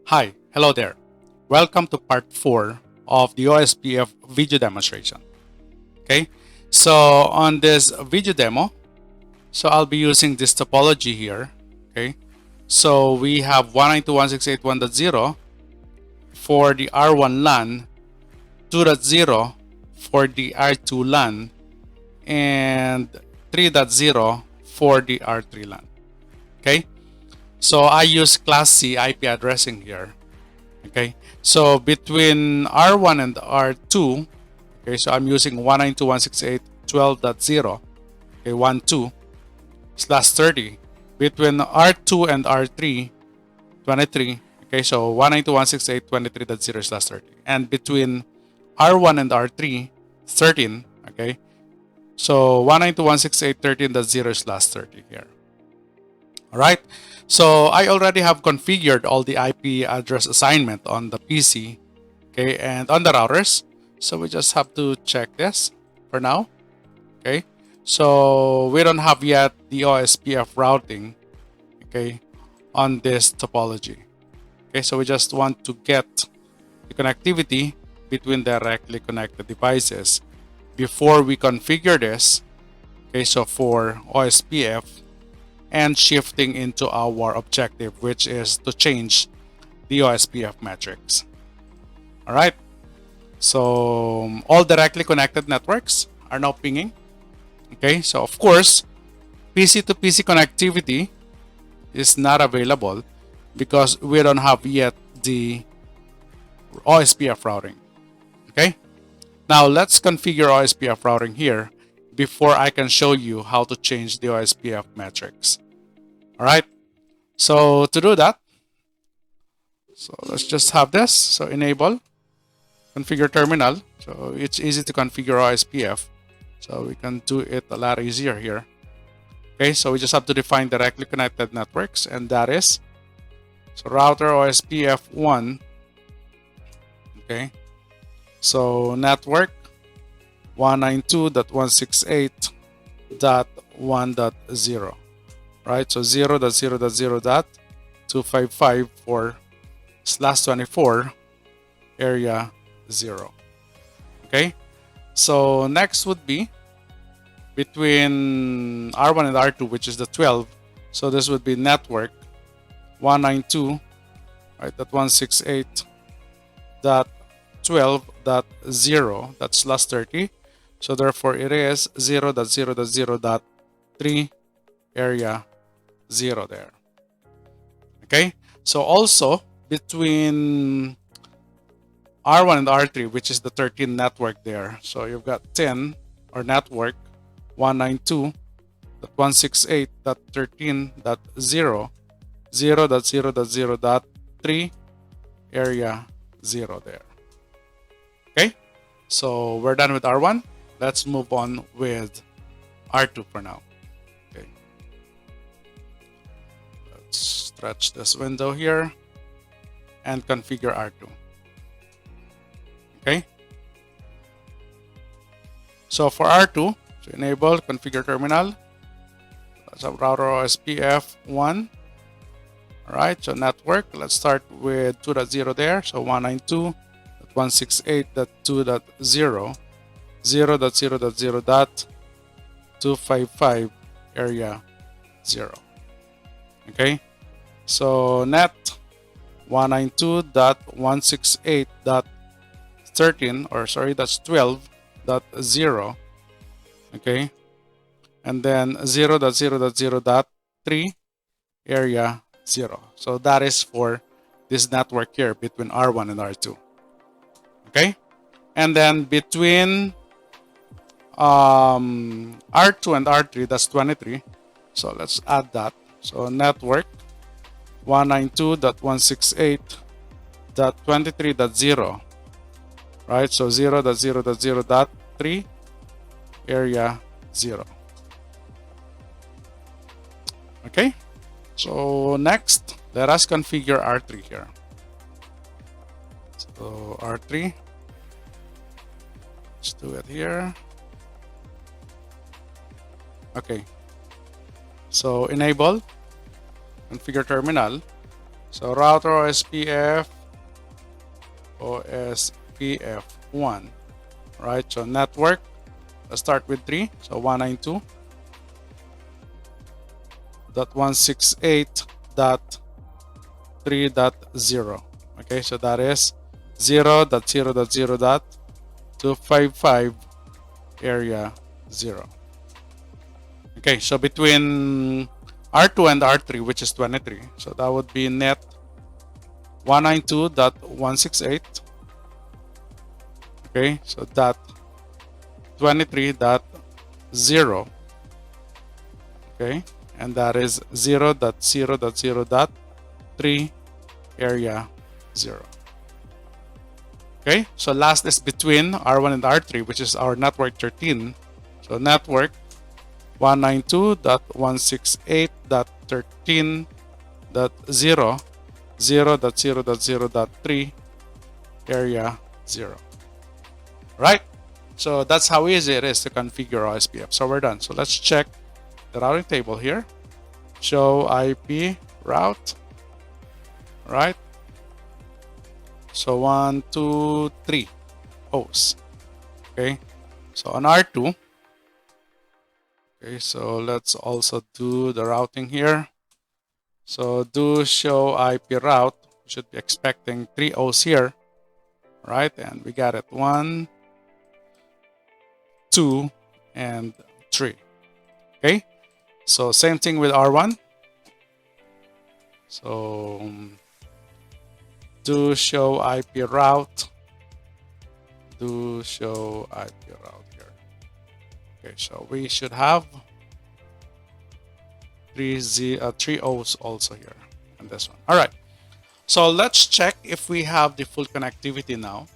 Hi, hello there. Welcome to part 4 of the OSPF video demonstration. Okay, so on this video demo, I'll be using this topology here. Okay, so we have 192.168.1.0 for the R1 LAN, 2.0 for the R2 LAN, and 3.0 for the R3 LAN. Okay, so I use Class C IP addressing here. Okay, so between R1 and R2, okay, so I'm using 192.168.12.0, okay, 12/30. Between R2 and R3, 23, okay, so 192.168.23.0/30. And between R1 and R3, 13, okay, so 192.168.13.0/30 here. All right, so I already have configured all the IP address assignment on the PC, okay, and on the routers. So we just have to check this for now, okay. So we don't have yet the OSPF routing, okay, on this topology. Okay, so we just want to get the connectivity between directly connected devices before we configure this, okay, so for OSPF and shifting into our objective, which is to change the OSPF metrics. All right, so all directly connected networks are now pinging. Okay, so of course, PC to PC connectivity is not available because we don't have yet the OSPF routing. Okay, now let's configure OSPF routing here before I can show you how to change the OSPF metrics. All right, so to do that, so let's just have this. So enable, configure terminal. So it's easy to configure OSPF. So we can do it a lot easier here. Okay, so we just have to define directly connected networks, and that is, so router OSPF 1. Okay, so network 192.168.1.0, right? So 0.0.0.255/24 area 0. Okay, so next would be between R1 and R2, which is the 12. So this would be network 192, right? That 168.12.0, that's /30. So therefore it is 0.0.0.3 area 0 there. Okay, so also between R1 and R3, which is the 13 network there. So you've got 10 or network 192.168.13.0, 0.0.0.3 area 0 there. Okay, so we're done with R1. Let's move on with R2 for now. Okay, let's stretch this window here and configure R2. Okay, so for R2, so enable, configure terminal. Let's have router OSPF 1. All right, so network, let's start with 2.0 there. So 192.168.2.0, 0.0.0.255 area 0. Okay, so net 192.168.13, or sorry, that's 12.0. Okay, and then 0.0.0.3 area 0. So that is for this network here between R1 and R2. Okay, and then between R2 and R3, that's 23. So let's add that. So network 192.168.23.0, right? So 0.0.0.3 area 0. Okay, so next, let us configure R3 here. So R3, let's do it here. Okay, so enable, configure terminal. So router OSPF1, right? So network, let's start with 3. So 192.168.3.0. Okay, so that is 0.0.0.255 area 0. Okay, so between R2 and R3, which is 23, so that would be net 192.168. Okay, so that 23.0. Okay, and that is 0.0.0.3 area 0. Okay, so last is between R1 and R3, which is our network 13. So network 192.168.13.0, 0.0.0.3 area 0. Right? So that's how easy it is to configure OSPF. So we're done. So let's check the routing table here. Show IP route. Right? So 1, 2, 3 hosts. Okay. So on R2. Okay, so let's also do the routing here. So do show IP route. We should be expecting 3 O's here. Right? And we got it. 1, 2, and 3. Okay. So same thing with R1. So do show IP route. Do show IP route here. Okay, so we should have 3 O's also here and this one. All right. So let's check if we have the full connectivity now.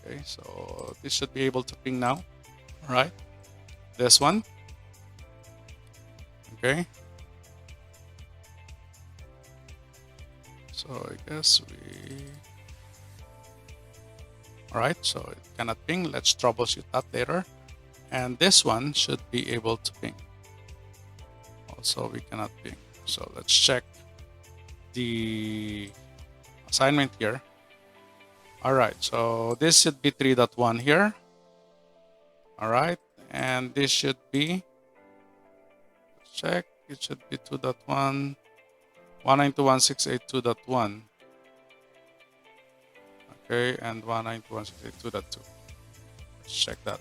Okay, so this should be able to ping now. All right. This one. Okay. So I guess we... All right, so it cannot ping. Let's troubleshoot that later. And this one should be able to ping. Also, we cannot ping. So let's check the assignment here. All right, so this should be 3.1 here. All right, and this should be, let's check, it should be 2.1, 192.168.2.1. Okay, and 192.168.2.2. Let's check that.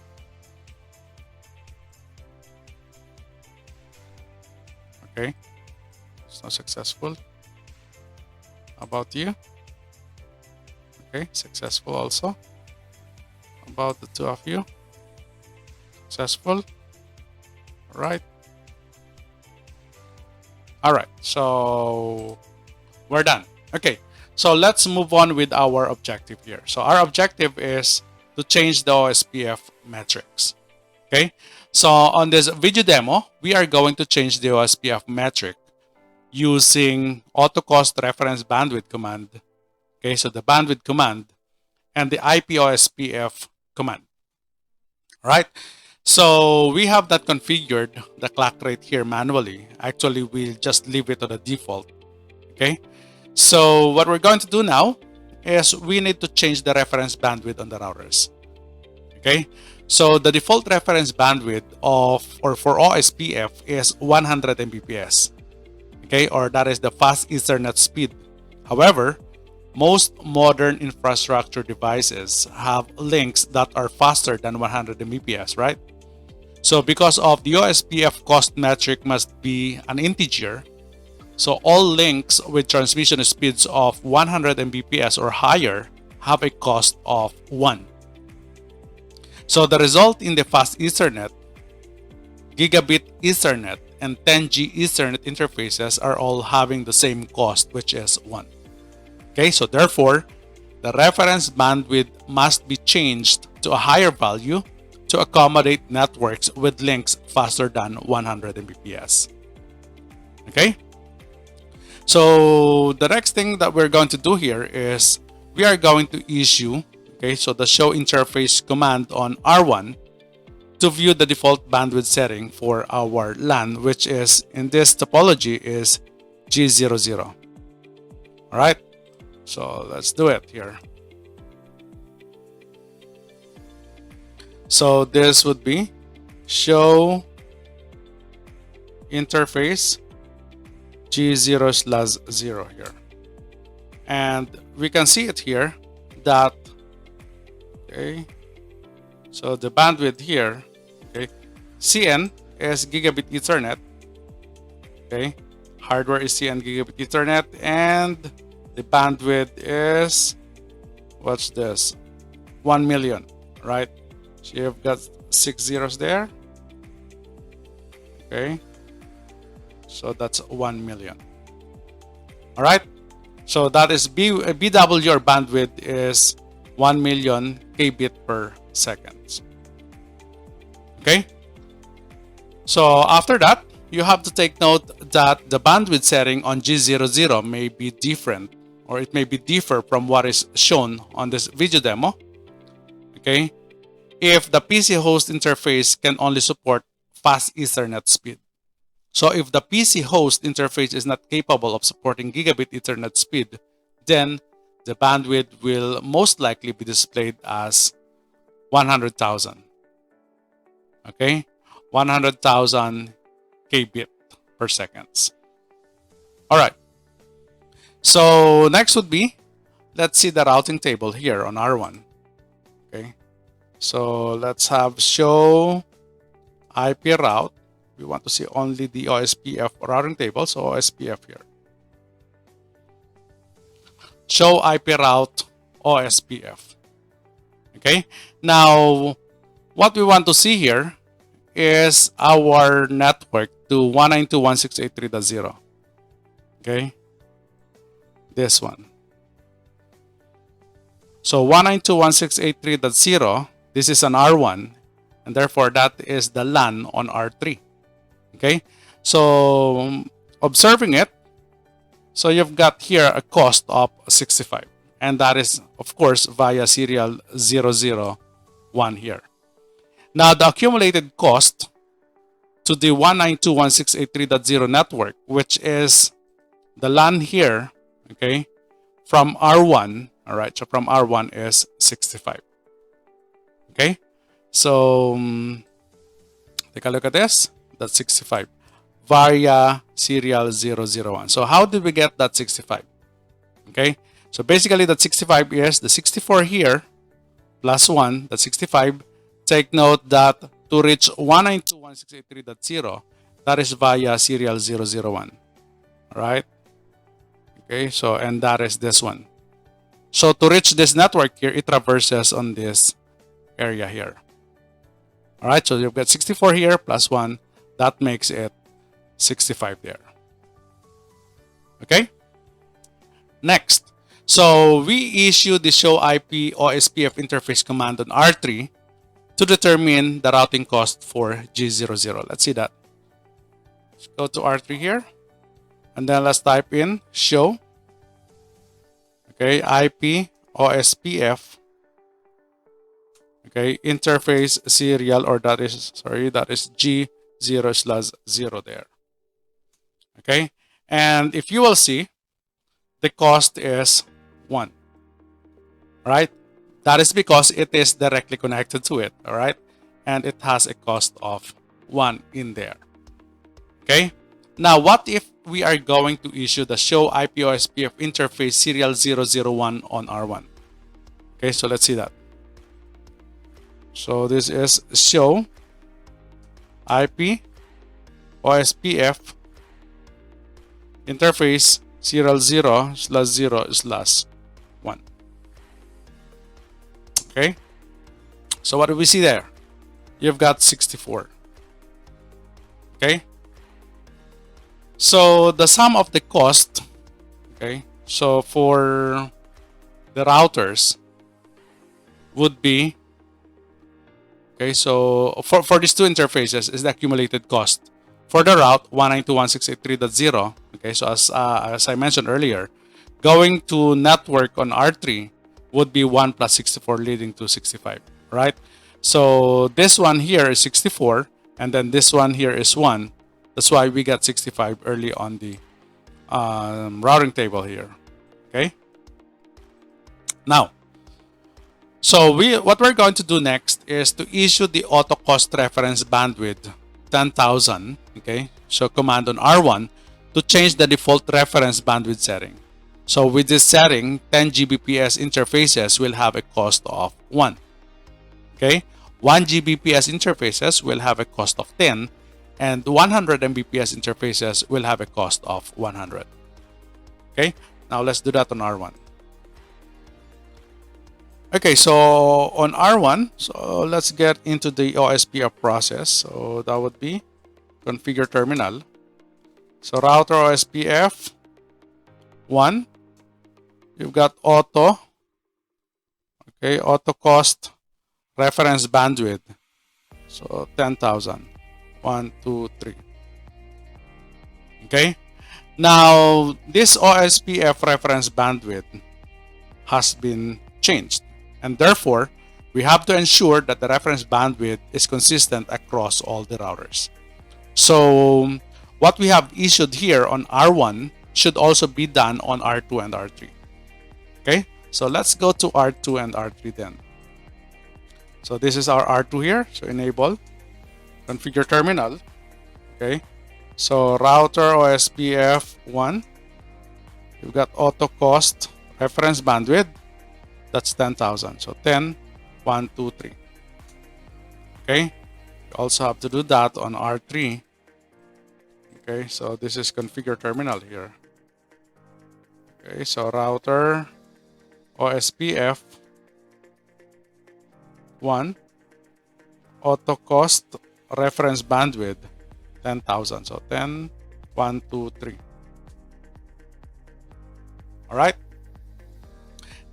Okay, it's not successful. How about you? Okay, successful also. How about the two of you? Successful. All right. All right, so we're done. Okay, so let's move on with our objective here. So our objective is to change the OSPF metrics. Okay, so on this video demo, we are going to change the OSPF metric using autocost reference bandwidth command. Okay, so the bandwidth command and the IP OSPF command. All right, so we have that configured, the clock rate here manually. Actually, we'll just leave it to the default. Okay, so what we're going to do now is we need to change the reference bandwidth on the routers. Okay, so the default reference bandwidth for OSPF is 100 Mbps. Okay, or that is the fast Ethernet speed. However, most modern infrastructure devices have links that are faster than 100 Mbps, right? So because of the OSPF cost metric must be an integer, so all links with transmission speeds of 100 Mbps or higher have a cost of 1. So the result in the fast Ethernet, gigabit Ethernet, and 10G Ethernet interfaces are all having the same cost, which is 1. Okay, so therefore, the reference bandwidth must be changed to a higher value to accommodate networks with links faster than 100 Mbps. Okay, so the next thing that we're going to do here is we are going to issue, okay, so the show interface command on R1 to view the default bandwidth setting for our LAN, which is in this topology is G00. All right. So let's do it here. So this would be show interface G0/0 here. And we can see it here that, okay, so the bandwidth here, okay, CN is gigabit Ethernet, okay, hardware is CN gigabit Ethernet, and the bandwidth is, what's this, 1 million, right? So you've got 6 zeros there, okay, so that's 1 million. All right, so that is BW, or bandwidth is 1 million kbit per second. Okay, so after that, you have to take note that the bandwidth setting on G00 may be different, or it may be differ from what is shown on this video demo. Okay, if the PC host interface can only support fast Ethernet speed. So if the PC host interface is not capable of supporting gigabit Ethernet speed, then the bandwidth will most likely be displayed as 100,000. Okay, 100,000 kbit per second. All right. So next would be, let's see the routing table here on R1. Okay, so let's have show IP route. We want to see only the OSPF routing table, so OSPF here. Show IP route OSPF. Okay, now what we want to see here is our network to 192.168.3.0. Okay, this one. So 192.168.3.0, this is an R1, and therefore that is the LAN on R3. Okay, so observing it, so you've got here a cost of 65, and that is of course via serial 001 here. Now the accumulated cost to the 192.168.3.0 network, which is the LAN here, okay, from R1, all right, so from R1 is 65. Okay, so take a look at this. That's 65 via serial 001. So how did we get that 65? Okay, so basically that 65 is the 64 here plus 1, that's 65. Take note that to reach 192.168.3.0, that is via serial 001. All right. Okay, so and that is this one. So to reach this network here, it traverses on this area here. All right, so you've got 64 here plus 1. That makes it 65 there. Okay. Next, so we issue the show IP OSPF interface command on R3 to determine the routing cost for G00. Let's see that. Let's go to R3 here, and then let's type in show, okay, IP OSPF, okay, interface serial, or that is, sorry, that is G0/0 there. Okay, and if you will see, the cost is 1. Right? That is because it is directly connected to it. All right, and it has a cost of 1 in there. Okay, now what if we are going to issue the show IP OSPF interface serial 001 on R1? Okay, so let's see that. So this is show IP OSPF interface serial 0/0/1. Okay, so what do we see there? You've got 64. Okay, so the sum of the cost, okay, so for the routers would be, okay, so for these two interfaces is the accumulated cost. For the route 192.168.3.0, okay, so as I mentioned earlier, going to network on R3 would be 1 plus 64, leading to 65, right? So this one here is 64, and then this one here is 1. That's why we got 65 early on the routing table here, okay? Now, so what we're going to do next is to issue the auto cost reference bandwidth 10,000. Okay, so command on R1 to change the default reference bandwidth setting. So with this setting, 10 Gbps interfaces will have a cost of 1. Okay, 1 Gbps interfaces will have a cost of 10, and 100 Mbps interfaces will have a cost of 100. Okay, now let's do that on R1. Okay, so on R1, so let's get into the OSPF process. So that would be configure terminal. So router OSPF 1, you've got auto, okay, auto cost reference bandwidth. So 10,000. 1, 2, 3. Okay. Now this OSPF reference bandwidth has been changed, and therefore we have to ensure that the reference bandwidth is consistent across all the routers. So what we have issued here on R1 should also be done on R2 and R3. Okay, so let's go to R2 and R3 then. So this is our R2 here. So enable, configure terminal. Okay, so router OSPF 1, you've got auto cost reference bandwidth, that's 10,000. So 10, 1, 2, 3. Okay, you also have to do that on R3. Okay, so this is configure terminal here. Okay, so router OSPF 1, auto cost reference bandwidth 10,000. So 10, 1, 2, 3. All right.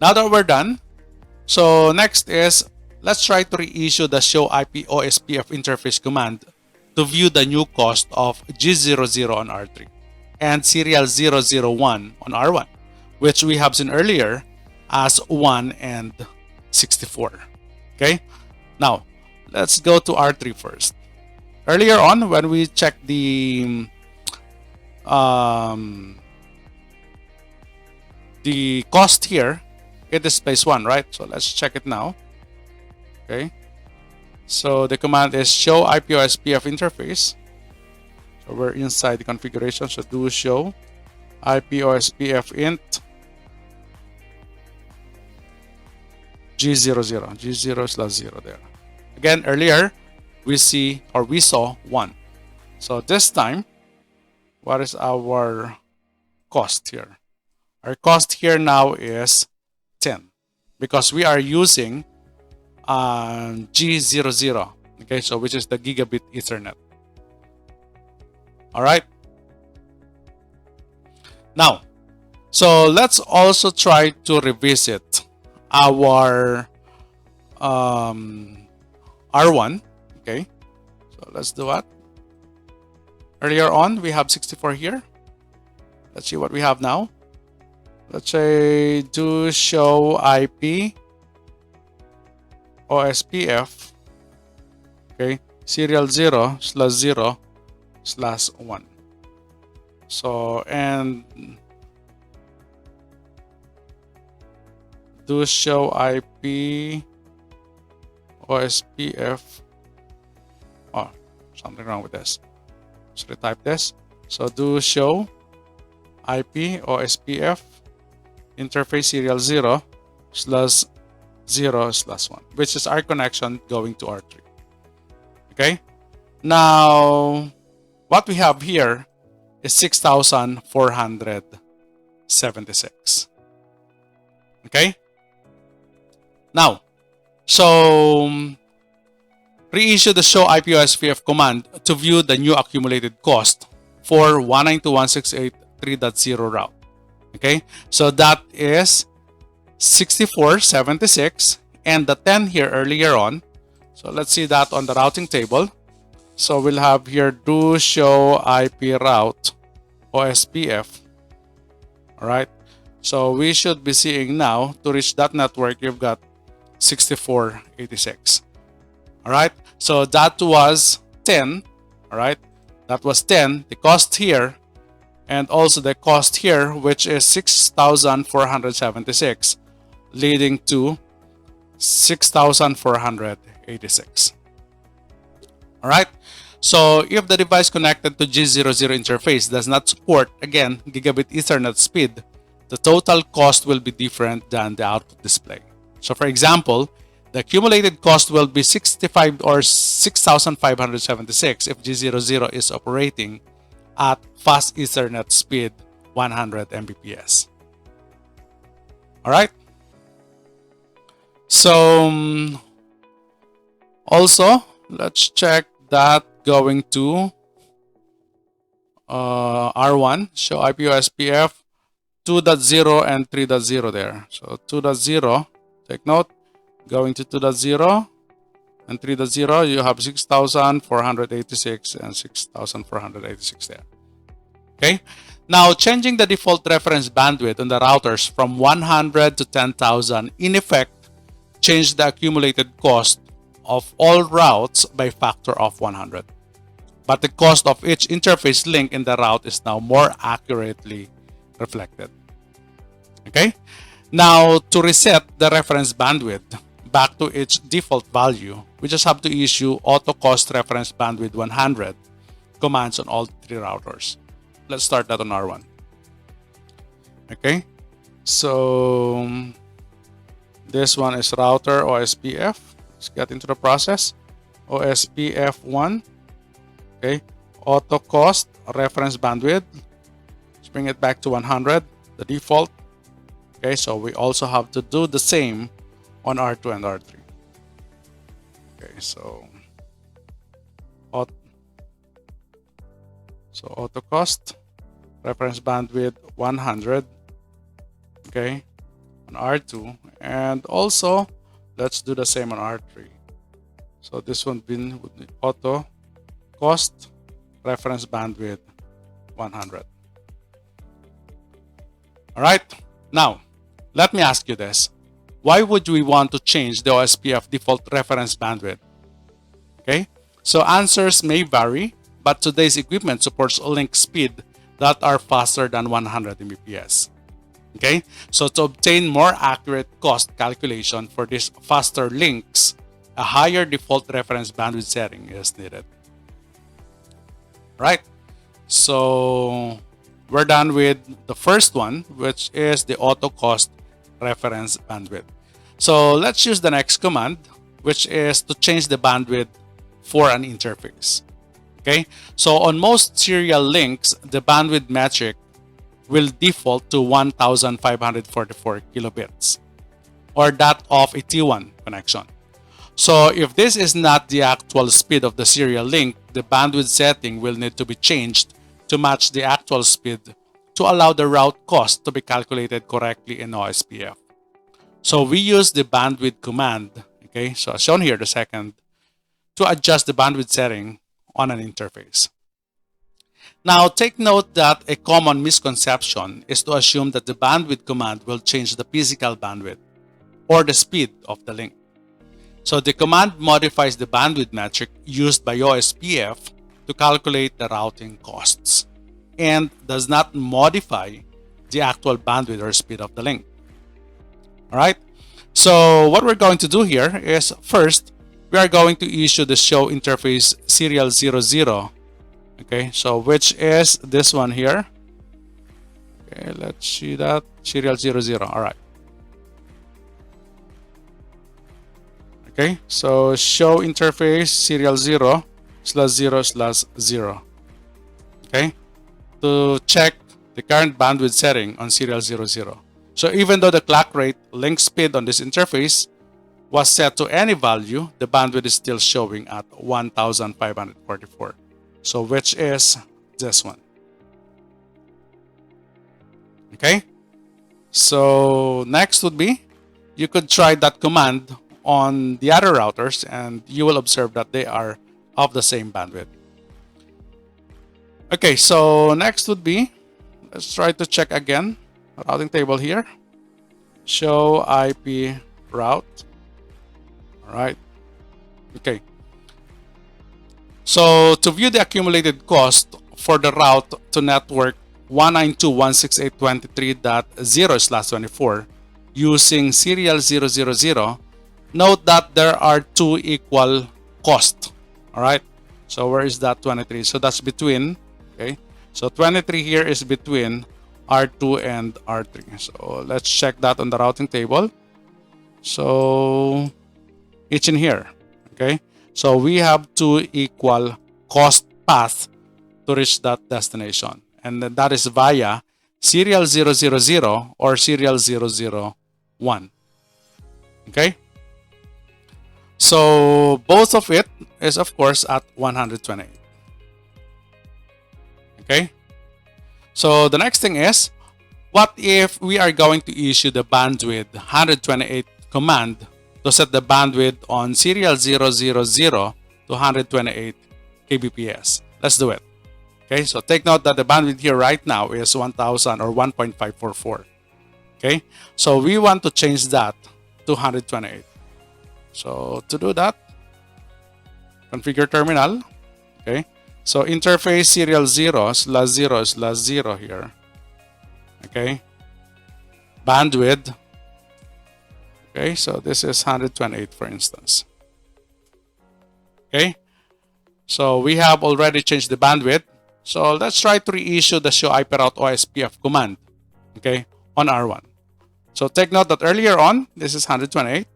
Now that we're done, so next is let's try to reissue the show IP OSPF interface command to view the new cost of G00 on R3 and serial 001 on R1, which we have seen earlier as 1 and 64. Okay, now let's go to R3 first. Earlier on, when we checked the cost here, it displays 1, right? So let's check it now. Okay, so the command is show IP OSPF interface. So we're inside the configuration, so do show IP OSPF int G00, G0/0 there. Again, earlier we saw 1. So this time, what is our cost here? Our cost here now is 10 because we are using G00. Okay, so which is the gigabit Ethernet. All right. Now, so let's also try to revisit our R1. Okay, so let's do what? Earlier on, we have 64 here. Let's see what we have now. Let's say do show IP OSPF. Okay, serial 0/0/1. So, and do show IP OSPF. Oh, something wrong with this. Let's retype this. So do show IP OSPF interface serial 0/0/1, which is our connection going to R3. Okay. Now, what we have here is 6,476. Okay. Now, so reissue the show IP OSPF command to view the new accumulated cost for 192.168.3.0 route. Okay, so that is 6476 and the 10 here earlier on. So let's see that on the routing table. So we'll have here do show IP route OSPF. All right, so we should be seeing now to reach that network you've got 6486. All right, so that was 10. All right, that was 10. The cost here and also the cost here, which is 6,476, leading to 6,486. All right. So if the device connected to G00 interface does not support, again, gigabit Ethernet speed, the total cost will be different than the output display. So for example, the accumulated cost will be 65 or 6,576 if G00 is operating at fast Ethernet speed 100 Mbps. All right. So also, let's check that going to R1, show IP OSPF 2.0 and 3.0 there. So 2.0, take note, going to 2.0 and 3.0, you have 6,486 and 6,486 there. Okay. Now, changing the default reference bandwidth on the routers from 100 to 10,000 in effect change the accumulated cost of all routes by factor of 100. But the cost of each interface link in the route is now more accurately reflected. Okay? Now, to reset the reference bandwidth back to its default value, we just have to issue auto cost reference bandwidth 100 commands on all three routers. Let's start that on R1. Okay? So, this one is router OSPF. Let's get into the process. OSPF 1. Okay. Auto cost reference bandwidth. Let's bring it back to 100, the default. Okay. So we also have to do the same on R2 and R3. Okay. So auto cost reference bandwidth 100. Okay. On R2, and also let's do the same on R3. So this one would be auto cost reference bandwidth 100. All right. Now, let me ask you this. Why would we want to change the OSPF default reference bandwidth? Okay. So answers may vary, but today's equipment supports link speed that are faster than 100 Mbps. Okay, so to obtain more accurate cost calculation for these faster links, a higher default reference bandwidth setting is needed. Right, so we're done with the first one, which is the auto cost reference bandwidth. So let's use the next command, which is to change the bandwidth for an interface. Okay, so on most serial links, the bandwidth metric will default to 1,544 kilobits, or that of a T1 connection. So if this is not the actual speed of the serial link, the bandwidth setting will need to be changed to match the actual speed to allow the route cost to be calculated correctly in OSPF. So we use the bandwidth command, okay, so as shown here, the second, to adjust the bandwidth setting on an interface. Now, take note that a common misconception is to assume that the bandwidth command will change the physical bandwidth or the speed of the link. So the command modifies the bandwidth metric used by OSPF to calculate the routing costs and does not modify the actual bandwidth or speed of the link. All right. So what we're going to do here is first, we are going to issue the show interface serial 00. Okay, so which is this one here. Okay, let's see that serial 00. All right. Okay, so show interface serial 0/0/0. Okay, to check the current bandwidth setting on serial 00. So even though the clock rate link speed on this interface was set to any value, the bandwidth is still showing at 1,544. So which is this one. Okay. So next would be, you could try that command on the other routers and you will observe that they are of the same bandwidth. Okay, so next would be, let's try to check again, routing table here. Show IP route. All right. Okay. So to view the accumulated cost for the route to network 192.168.23.0/24, using serial 000, note that there are two equal costs. All right. So where is that 23? So that's between. Okay. So 23 here is between R2 and R3. So let's check that on the routing table. So it's in here. Okay. So we have two equal cost paths to reach that destination. And then that is via serial 000 or serial 001. Okay. So both of it is of course at 128. Okay. So the next thing is, what if we are going to issue the bandwidth 128 command to set the bandwidth on serial 000 to 128 kbps? Let's do it. Okay, so take note that the bandwidth here right now is 1000 or 1.544. Okay, so we want to change that to 128. So to do that, configure terminal. Okay, so interface serial 0/0/0 here. Okay, bandwidth. Okay, so this is 128 for instance. Okay, so we have already changed the bandwidth. So let's try to reissue the show IP route OSPF command. Okay, on R1. So take note that earlier on, this is 128.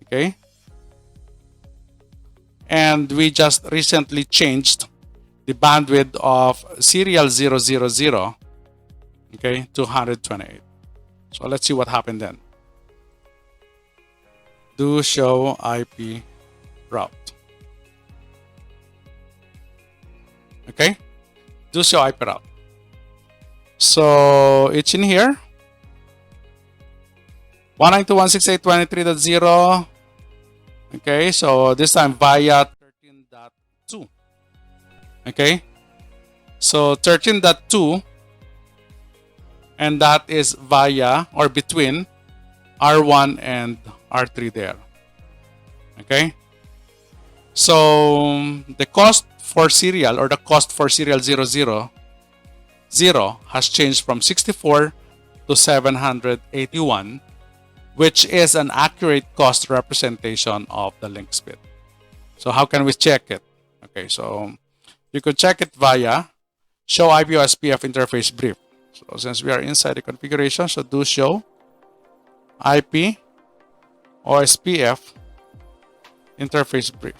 Okay, and we just recently changed the bandwidth of serial 000, okay, to 128. So let's see what happened then. Do show IP route. Okay, do show IP route. So it's in here. 192.168.23.0. Okay, so this time via 13.2. Okay, so 13.2, and that is via or between R1 and R3 there. Okay, so the cost for serial or the cost for serial 000 has changed from 64 to 781, which is an accurate cost representation of the link speed. So how can we check it? Okay, so you could check it via show IP OSPF interface brief. So since we are inside the configuration, so do show IP OSPF interface brief.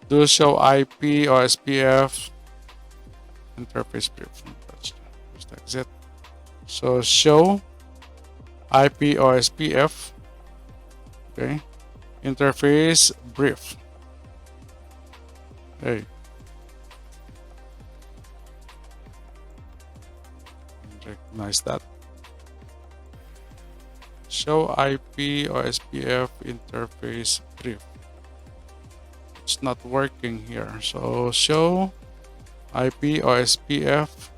Do show IP OSPF interface brief. Just exit. So show IP OSPF, okay, interface brief. Hey, recognize that. Show IP OSPF interface brief. It's not working here. So show IP OSPF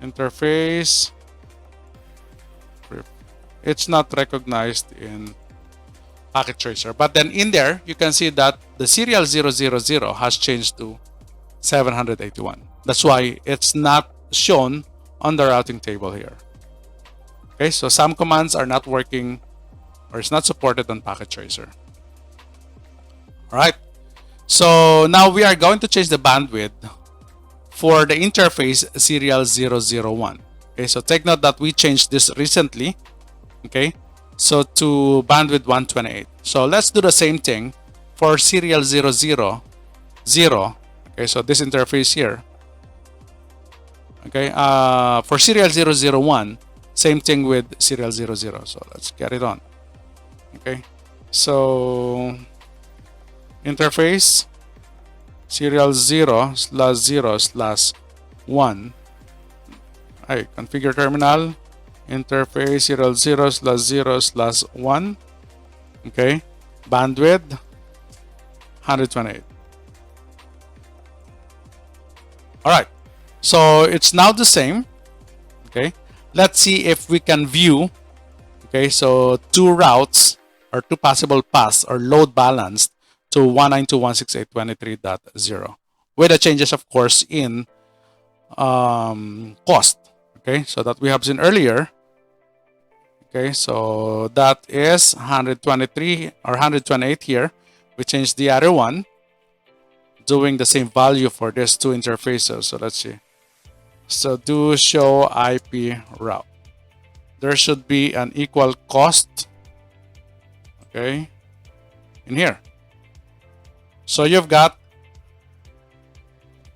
interface brief. It's not recognized in packet tracer, but then in there you can see that the serial 000 has changed to 781. That's why it's not shown on the routing table here. Okay, so some commands are not working or it's not supported on packet tracer. All right, so now we are going to change the bandwidth for the interface serial 001. Okay, so take note that we changed this recently. Okay, so to bandwidth 128. So let's do the same thing for serial 000. Okay, so this interface here. Okay, for serial 001, same thing with serial 00. So let's get it on. Okay, so interface serial 0/0/1. Hey, configure terminal. Interface serial 0/0/1. Okay, bandwidth 128. All right, so it's now the same. Okay, let's see if we can view. Okay, so two routes or two possible paths or load balanced to 192.168.23.0 with the changes, of course, in cost. Okay, so that we have seen earlier. Okay, so that is 123 or 128 here. We change the other one, doing the same value for these two interfaces. So let's see. So do show IP route. There should be an equal cost, okay, in here. So you've got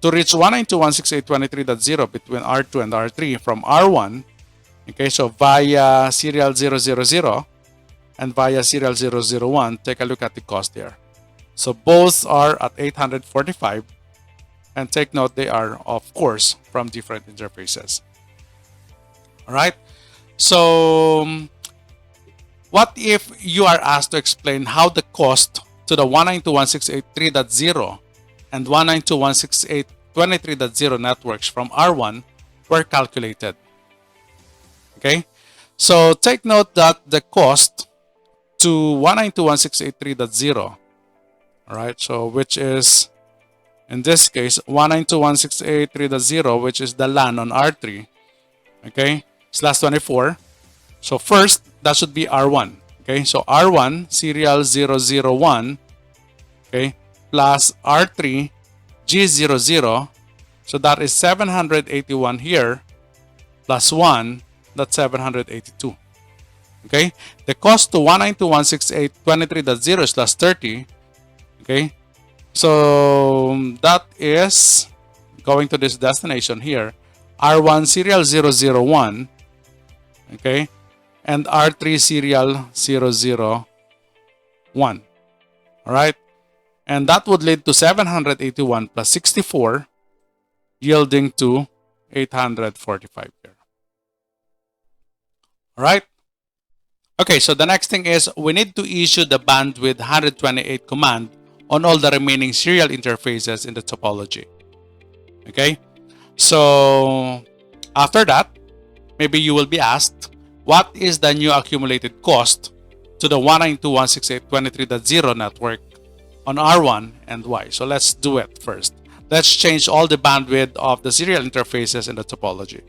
to reach 192.168.23.0 between R2 and R3 from R1, okay, so via serial 000 and via serial 001, take a look at the cost there. So both are at 845, and take note they are, of course, from different interfaces. All right. So what if you are asked to explain how the cost to the 192.168.3.0 and 192.168.23.0 networks from R1 were calculated? Okay. So take note that the cost to 192.168.3.0, all right, so which is in this case 192.168.3.0, which is the LAN on R3, okay, /24. So first that should be R1, okay, so R1 serial 001, okay, plus R3 G00, so that is 781 here plus 1, that's 782. Okay, the cost to 192.168.23.0 is /30. Okay, so that is going to this destination here, R1 serial 001, okay, and R3 serial 001. All right, and that would lead to 781 plus 64, yielding to 845 here. All right. Okay, so the next thing is we need to issue the bandwidth 128 command on all the remaining serial interfaces in the topology. Okay, so after that, maybe you will be asked, what is the new accumulated cost to the 192.168.23.0 network on R1 and why? So let's do it first. Let's change all the bandwidth of the serial interfaces in the topology.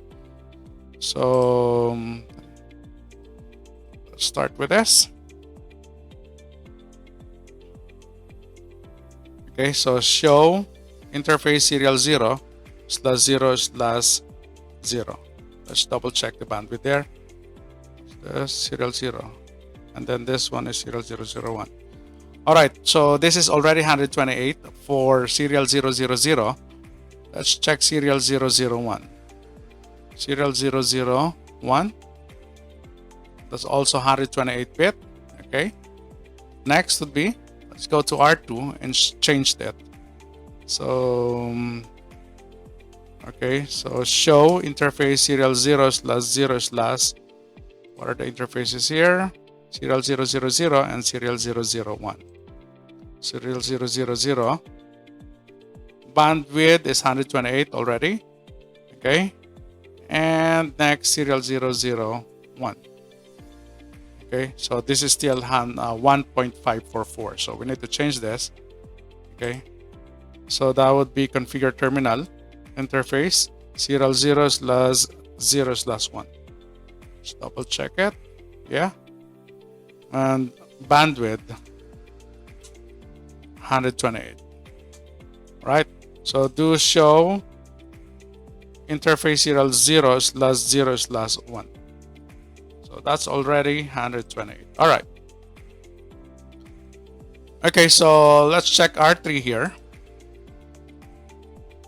So let's start with this. Okay, so show interface serial 0/0/0. Let's double check the bandwidth there. There's serial 0. And then this one is serial 001. All right, so this is already 128 for serial 000. Let's check serial 001. Serial 001. That's also 128 bit. Okay. Next would be, let's go to R2 and change that. So, okay, so show interface serial 0/0/, what are the interfaces here? Serial 000 and serial 001. Serial 000 bandwidth is 128 already. Okay, and next serial 001. Okay, so this is still 1.544, so we need to change this. Okay, so that would be configure terminal interface serial 0/0/1. Just double check it. Yeah, and bandwidth 128. Right, so do show interface serial 0/0/1. So that's already 128. All right. Okay, so let's check R3 here.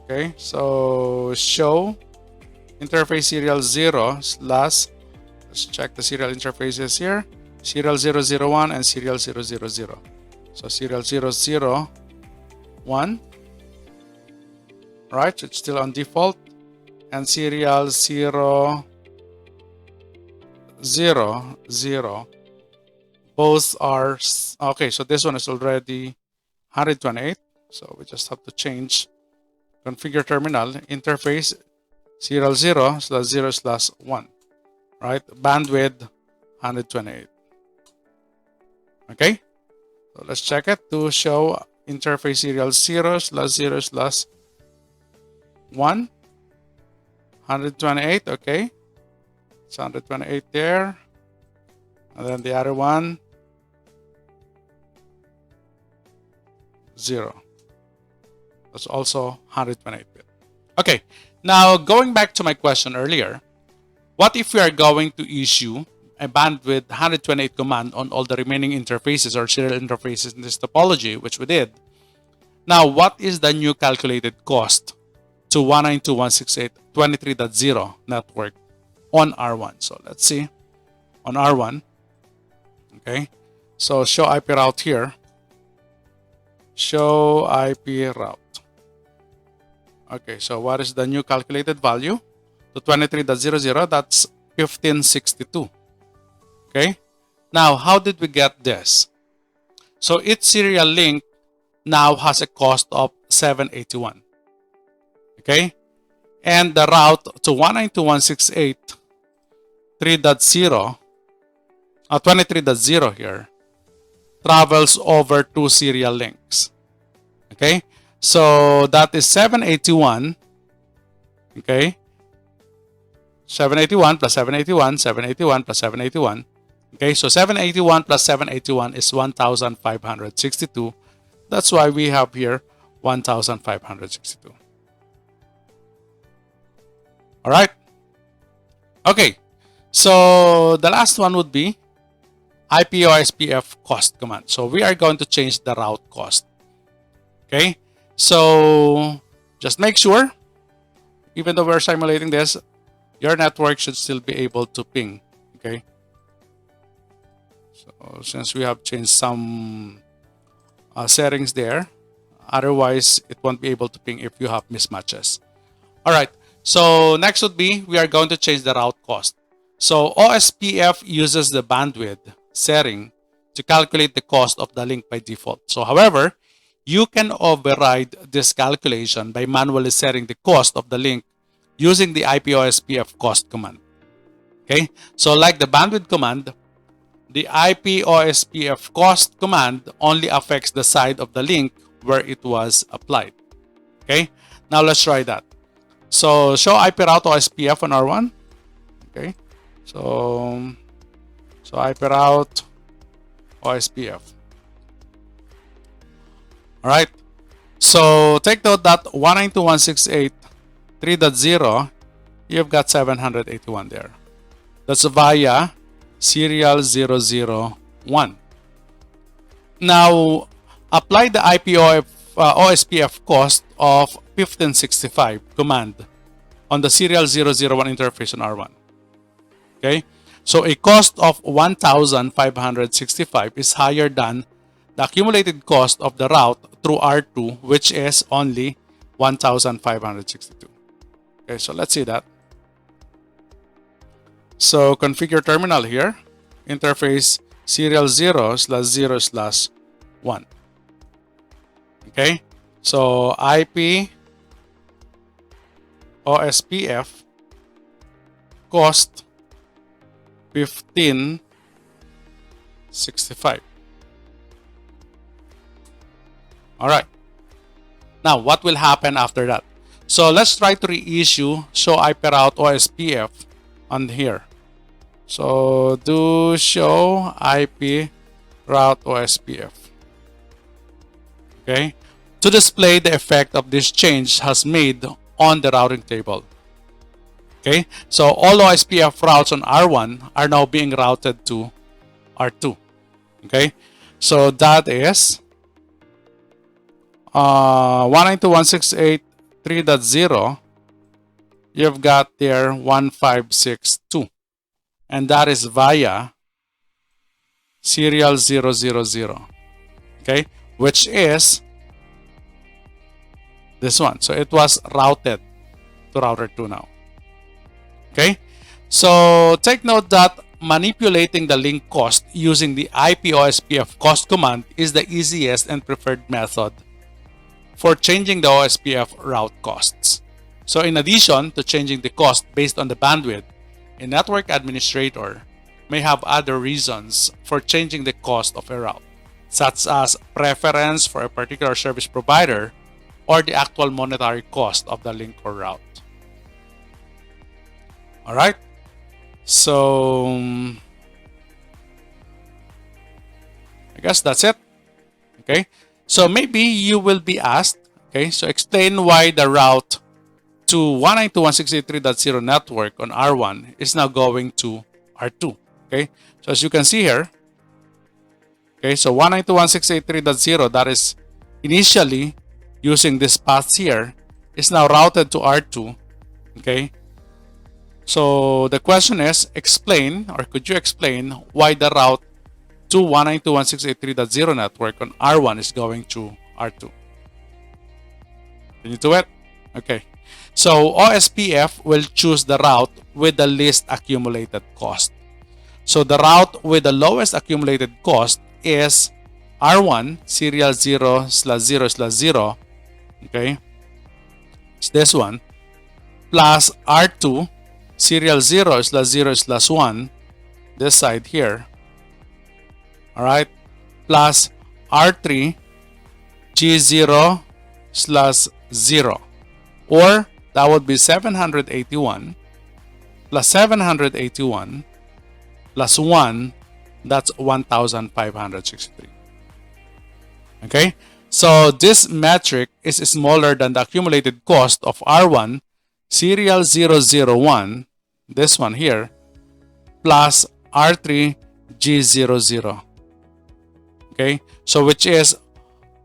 Okay, so show interface serial 0/, let's check the serial interfaces here. Serial 001 and serial 000. So serial 001, right? It's still on default. And serial 000, both are okay. So this one is already 128. So we just have to change configure terminal interface serial 0/0/1, right? Bandwidth 128. Okay, so let's check it to show interface serial 0/0/1, 128, okay. It's 128 there. And then the other one, 0. That's also 128 bit. Okay, now going back to my question earlier, what if we are going to issue a bandwidth 128 command on all the remaining interfaces or serial interfaces in this topology, which we did? Now, what is the new calculated cost to 192.168.23.0 network on R1? So let's see on R1. Okay, so show IP route here. Show IP route. Okay, so what is the new calculated value? To 23.00, that's 1562. Okay, now how did we get this? So each serial link now has a cost of 781. Okay, and the route to 192.168.3.0, 23.0 here, travels over 2 serial links. Okay, so that is 781. Okay, 781 plus 781, 781 plus 781. Okay, so 781 plus 781 is 1,562. That's why we have here 1,562. All right. Okay, so the last one would be IP OSPF cost command. So we are going to change the route cost. Okay, so just make sure, even though we're simulating this, your network should still be able to ping. Okay, so since we have changed some settings there, otherwise it won't be able to ping if you have mismatches. All right, so next would be we are going to change the route cost. So OSPF uses the bandwidth setting to calculate the cost of the link by default. So however, you can override this calculation by manually setting the cost of the link using the IP OSPF cost command. Okay, so like the bandwidth command, the IP OSPF cost command only affects the side of the link where it was applied. Okay, now let's try that. So show IP route OSPF on R1. Okay, so IP route OSPF. All right, so take note that 192.168.3.0, you've got 781 there. That's via serial 001. Now, apply the OSPF cost of 1565 command on the serial 001 interface on R1. Okay, so a cost of 1,565 is higher than the accumulated cost of the route through R2, which is only 1,562. Okay, so let's see that. So configure terminal here, interface serial 0/0/1. Okay, so IP OSPF cost 1565. All right. Now, what will happen after that? So let's try to reissue show IP route OSPF on here. So do show IP route OSPF. Okay, to display the effect of this change has made on the routing table. Okay, so all OSPF routes on R1 are now being routed to R2. Okay, so that is 192.168.3.0. You've got there 1562, and that is via serial 000. Okay, which is this one. So it was routed to router 2 now. Okay, so take note that manipulating the link cost using the IP OSPF cost command is the easiest and preferred method for changing the OSPF route costs. So in addition to changing the cost based on the bandwidth, a network administrator may have other reasons for changing the cost of a route, such as preference for a particular service provider or the actual monetary cost of the link or route. All right. So I guess that's it. Okay. So maybe you will be asked, okay, so explain why the route to 192.168.3.0 network on R1 is now going to R2. Okay. So as you can see here, okay, so 192.168.3.0 that is initially using this path here is now routed to R2. Okay. So the question is, explain, or could you explain why the route to 192.168.3.0 network on R1 is going to R2? Can you do it? Okay. So OSPF will choose the route with the least accumulated cost. So the route with the lowest accumulated cost is R1 serial 0/0/0. Okay. It's this one. Plus R2 serial 0/0/1. This side here. Alright. Plus R3 G0/0. Or that would be 781 plus 781 plus 1, that's 1,563. Okay? So this metric is smaller than the accumulated cost of R1 serial 001, this one here, plus R3 G00. Okay? So which is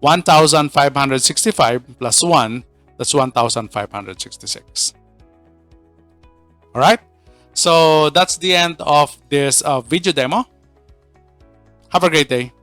1,565 plus 1, that's 1,566. All right? So that's the end of this video demo. Have a great day.